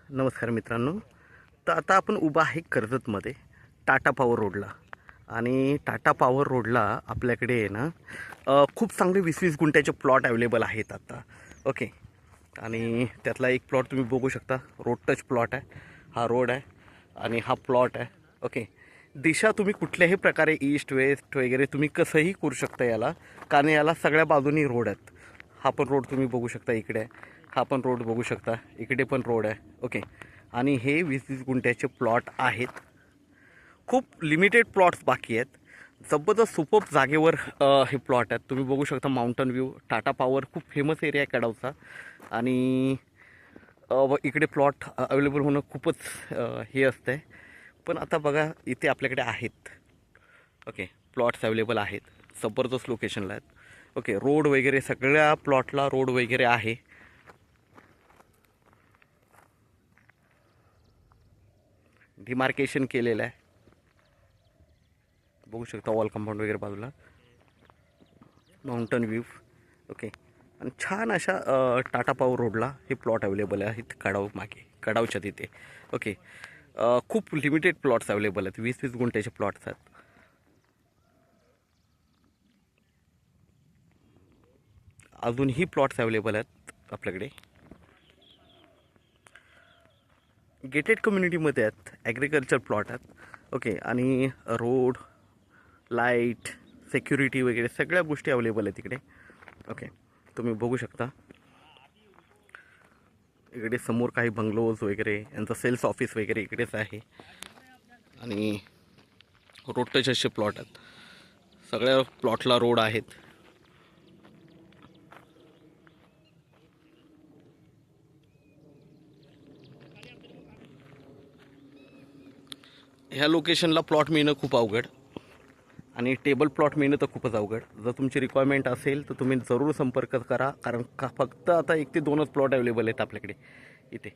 नमस्कार मित्रांनो. तर आता आपण उभा आहे कर्जतमध्ये टाटा पॉवर रोडला. आणि टाटा पॉवर रोडला आपल्याकडे आहे ना खूप चांगले 20-20 गुंठ्याचे प्लॉट अवेलेबल आहेत आता. ओके. आणि त्यातला एक प्लॉट तुम्ही बघू शकता, रोड टच प्लॉट आहे. हा रोड आहे आणि हा प्लॉट आहे. ओके. दिशा तुम्ही कुठल्याही प्रकारे ईस्ट वेस्ट वगैरे तुम्ही कसंही करू शकता याला, कारण याला सगळ्या बाजूनी रोड आहेत. हा पण रोड तुम्ही बघू शकता इकडे, हा पण रोड बघू शकता, इकडे पण रोड आहे. ओके. आणि हे 20-20 गुंठ्याचे प्लॉट आहेत. खूप लिमिटेड प्लॉट्स बाकी आहेत. जबरदस्त सुपर जागेवर हे प्लॉट आहेत. तुम्ही बघू शकता माउंटन व्ह्यू. टाटा पॉवर खूप फेमस एरिया आहे कडावचा. आणि इकडे प्लॉट अवेलेबल होणं खूपच हे असतं आहे. पण आता बघा इथे आपल्याकडे आहेत. ओके. प्लॉट्स अवेलेबल आहेत, जबरदस्त लोकेशनला आहेत. ओके. रोड वगैरे सगळ्या प्लॉटला रोड वगैरे आहे. डिमार्केशन केलेलं आहे, बघू शकता. वॉल कंपाऊंड वगैरे बाजूला, माउंटन व्ह्यू. ओके. आणि छान अशा टाटा पॉवर रोडला हे प्लॉट अवेलेबल आहेत कडाव मागे, कडावच्या तिथे. ओके. खूप लिमिटेड प्लॉट्स अवेलेबल आहेत, 20-20 गुंठ्याचे प्लॉट्स आहेत. अजूनही प्लॉट्स अवेलेबल आहेत आपल्याकडे. गेटेड कम्युनिटीमध्ये आहेत, ॲग्रिकल्चर प्लॉट आहेत. ओके. आणि रोड, लाईट, सिक्युरिटी वगैरे सगळ्या गोष्टी अवेलेबल आहेत तिकडे. ओके. तुम्ही बघू शकता इकडे समोर काही बंगलोज वगैरे, यांचं सेल्स ऑफिस वगैरे इकडेच आहे. आणि रोड टच असे प्लॉट आहेत, सगळ्या प्लॉटला रोड आहेत. ह्या लोकेशनला प्लॉट मिळणं खूप अवघड, आणि टेबल प्लॉट मिळणं तर खूपच अवघड. जर तुमची रिक्वायरमेंट असेल तर तुम्ही जरूर संपर्क करा, कारण फक्त आता 1 ते 2च प्लॉट अवेलेबल आहेत आपल्याकडे इथे.